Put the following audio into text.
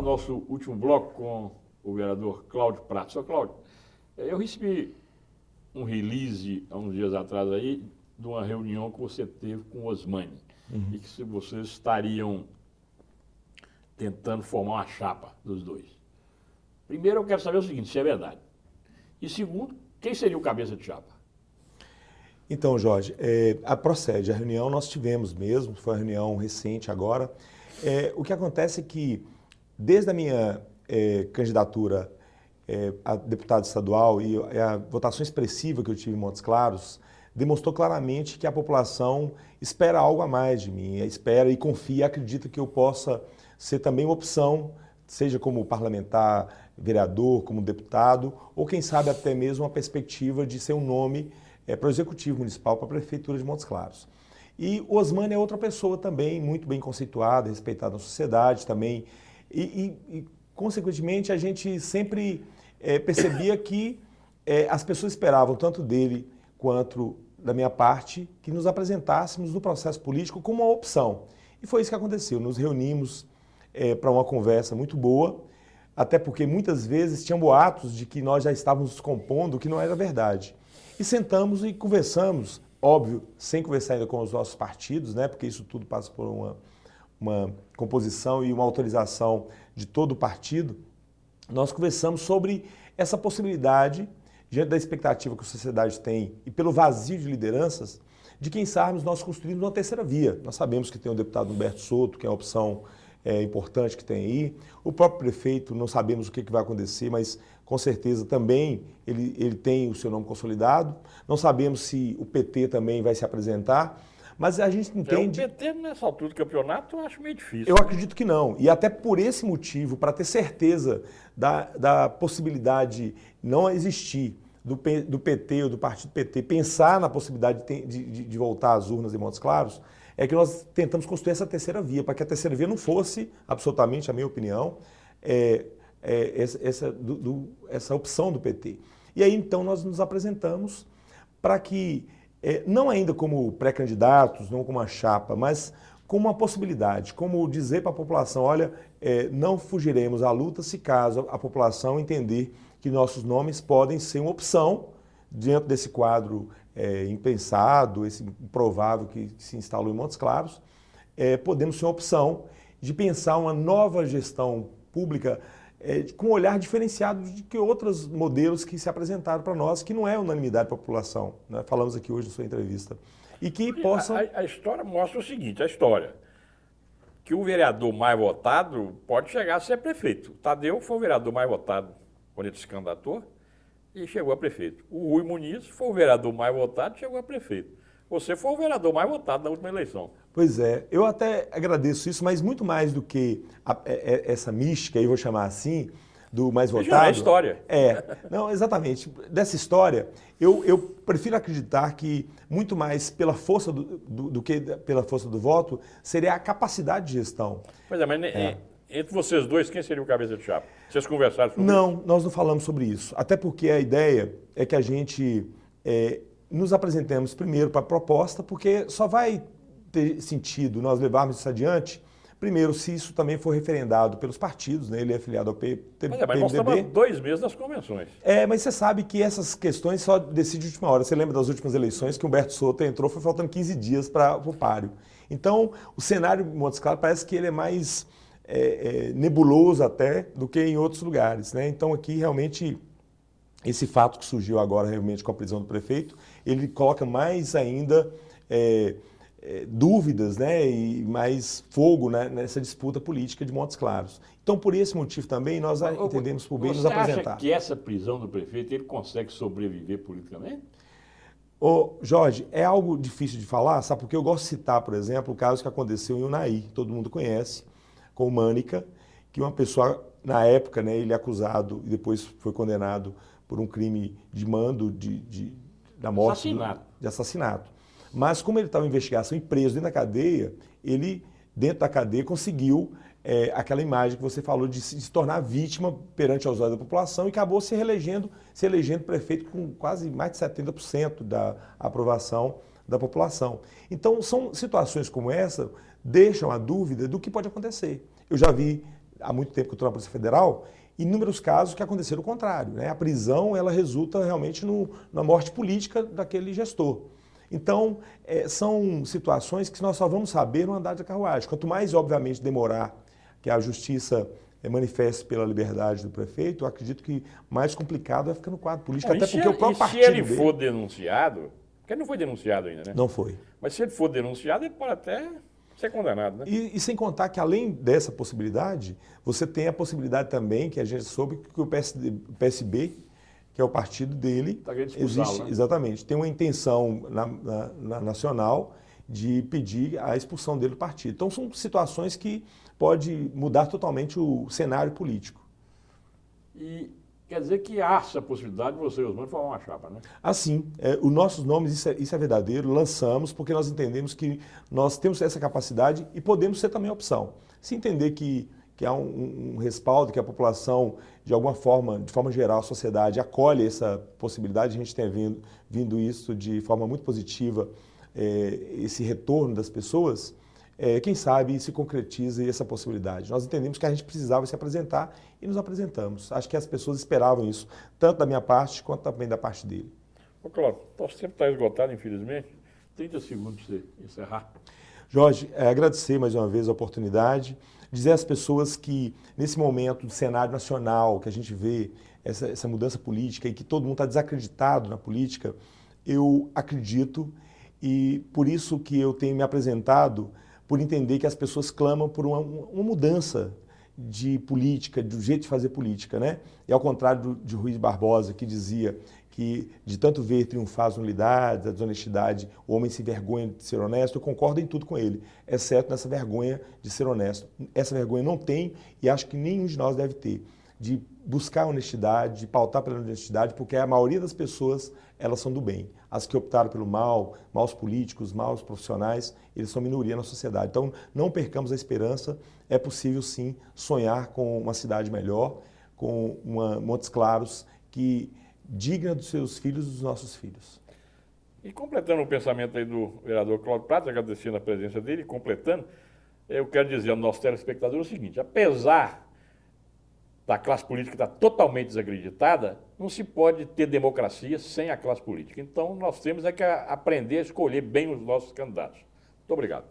ao nosso último bloco com o vereador Cláudio Prato. Sr. Cláudio, eu recebi um release há uns dias atrás aí de uma reunião que você teve com o Osmani e que vocês estariam tentando formar uma chapa dos dois. Primeiro, eu quero saber o seguinte, se é verdade. E segundo, quem seria o cabeça de chapa? Então, Jorge, procede. A reunião nós tivemos mesmo, foi uma reunião recente agora. O que acontece é que, desde a minha candidatura a deputado estadual e a votação expressiva que eu tive em Montes Claros, demonstrou claramente que a população espera algo a mais de mim, espera e confia, acredita que eu possa ser também uma opção, seja como parlamentar, vereador, como deputado, ou quem sabe até mesmo uma perspectiva de ser um nome para o Executivo Municipal, para a Prefeitura de Montes Claros. E o Osmani é outra pessoa também, muito bem conceituada, respeitada na sociedade também, e consequentemente, a gente sempre percebia que as pessoas esperavam, tanto dele quanto da minha parte, que nos apresentássemos no processo político como uma opção. E foi isso que aconteceu. Nos reunimos para uma conversa muito boa, até porque muitas vezes tinham boatos de que nós já estávamos nos compondo, o que não era verdade. E sentamos e conversamos, óbvio, sem conversar ainda com os nossos partidos, né, porque isso tudo passa por uma composição e uma autorização de todo o partido. Nós conversamos sobre essa possibilidade, diante da expectativa que a sociedade tem e pelo vazio de lideranças, de quem sabe nós construímos uma terceira via. Nós sabemos que tem o deputado Humberto Souto, que é uma opção importante que tem aí. O próprio prefeito, não sabemos o que vai acontecer, mas com certeza também ele tem o seu nome consolidado. Não sabemos se o PT também vai se apresentar. Mas a gente entende... O PT, nessa altura do campeonato, eu acho meio difícil. Eu acredito que não. E até por esse motivo, para ter certeza da possibilidade não existir do PT ou do partido PT pensar na possibilidade de voltar às urnas em Montes Claros, é que nós tentamos construir essa terceira via, para que a terceira via não fosse, absolutamente, a minha opinião, essa opção do PT. E aí, então, nós nos apresentamos para que... não ainda como pré-candidatos, não como uma chapa, mas como uma possibilidade, como dizer para a população, olha, não fugiremos à luta se caso a população entender que nossos nomes podem ser uma opção dentro desse quadro impensado, esse improvável que se instalou em Montes Claros, podemos ser uma opção de pensar uma nova gestão pública com um olhar diferenciado de que outros modelos que se apresentaram para nós, que não é unanimidade da população, né? Falamos aqui hoje na sua entrevista. E que possam... A história mostra o seguinte, que o vereador mais votado pode chegar a ser prefeito. O Tadeu foi o vereador mais votado quando ele se candidatou e chegou a prefeito. O Rui Muniz foi o vereador mais votado e chegou a prefeito. Você foi o vereador mais votado na última eleição. Pois é, eu até agradeço isso, mas muito mais do que essa mística, eu vou chamar assim, do mais votado. Já é história. Não, exatamente. Dessa história, eu prefiro acreditar que muito mais pela força do que pela força do voto, seria a capacidade de gestão. Pois é, mas entre vocês dois, quem seria o cabeça de chapa? Vocês conversaram sobre isso? Não, nós não falamos sobre isso. Até porque a ideia é que a gente nos apresentemos primeiro para a proposta, porque só vai ter sentido nós levarmos isso adiante, primeiro, se isso também for referendado pelos partidos, né? Ele é afiliado ao PMDB. Mas nós estamos há 2 meses das convenções. Mas você sabe que essas questões só decidem de última hora. Você lembra das últimas eleições que o Humberto Souto entrou, foi faltando 15 dias para o páreo. Então, o cenário de Montes Claros parece que ele é mais nebuloso até do que em outros lugares, né? Então, aqui, realmente, esse fato que surgiu agora, realmente, com a prisão do prefeito, ele coloca mais ainda... dúvidas, né, e mais fogo, né, nessa disputa política de Montes Claros. Então, por esse motivo também, nós entendemos por bem nos apresentar. Você acha que essa prisão do prefeito, ele consegue sobreviver politicamente? Jorge, é algo difícil de falar, sabe? Porque eu gosto de citar, por exemplo, o caso que aconteceu em Unai, todo mundo conhece, com o Mânica, que uma pessoa, na época, né, ele é acusado e depois foi condenado por um crime de mando da morte. De assassinato. Mas como ele estava em investigação e preso dentro da cadeia, ele, dentro da cadeia, conseguiu aquela imagem que você falou de se tornar vítima perante aos olhos da população e acabou se elegendo prefeito com quase mais de 70% da aprovação da população. Então, são situações como essa deixam a dúvida do que pode acontecer. Eu já vi há muito tempo que eu estou na Polícia Federal, inúmeros casos que aconteceram o contrário, né? A prisão, ela resulta realmente na morte política daquele gestor. Então, são situações que nós só vamos saber no andar de carruagem. Quanto mais, obviamente, demorar que a justiça manifeste pela liberdade do prefeito, eu acredito que mais complicado vai ficar no quadro político, até porque o próprio partido se ele for denunciado, porque ele não foi denunciado ainda, né? Não foi. Mas se ele for denunciado, ele pode até ser condenado, né? E sem contar que, além dessa possibilidade, você tem a possibilidade também, que a gente soube, que o PSB, que é o partido dele, existe, né? Exatamente, tem uma intenção na nacional de pedir a expulsão dele do partido. Então, são situações que pode mudar totalmente o cenário político. E quer dizer que há essa possibilidade de você e os Osmani formar uma chapa, né? Assim, os nossos nomes, isso é verdadeiro, lançamos porque nós entendemos que nós temos essa capacidade e podemos ser também opção. Se entender que há um respaldo, que a população, de alguma forma, de forma geral, a sociedade acolhe essa possibilidade, a gente tem vindo isso de forma muito positiva, esse retorno das pessoas, quem sabe se concretiza essa possibilidade. Nós entendemos que a gente precisava se apresentar e nos apresentamos. Acho que as pessoas esperavam isso, tanto da minha parte quanto também da parte dele. Ô, Cláudio, nosso tempo está esgotado, infelizmente. 30 segundos para você encerrar. Jorge, agradecer mais uma vez a oportunidade, dizer às pessoas que nesse momento do cenário nacional, que a gente vê essa mudança política e que todo mundo está desacreditado na política, eu acredito e por isso que eu tenho me apresentado, por entender que as pessoas clamam por uma mudança de política, do jeito de fazer política, né? E ao contrário de Ruiz Barbosa, que dizia que de tanto ver triunfar as nulidades, a desonestidade, o homem se envergonha de ser honesto, eu concordo em tudo com ele, exceto nessa vergonha de ser honesto. Essa vergonha não tem e acho que nenhum de nós deve ter, de buscar a honestidade, de pautar pela honestidade, porque a maioria das pessoas, elas são do bem. As que optaram pelo mal, maus políticos, maus profissionais, eles são minoria na sociedade. Então, não percamos a esperança, é possível sim sonhar com uma cidade melhor, com Montes Claros que digna dos seus filhos e dos nossos filhos. E completando o pensamento aí do vereador Cláudio Prats, agradecendo a presença dele, completando, eu quero dizer ao nosso telespectador o seguinte, apesar da classe política estar totalmente desacreditada, não se pode ter democracia sem a classe política. Então, nós temos que aprender a escolher bem os nossos candidatos. Muito obrigado.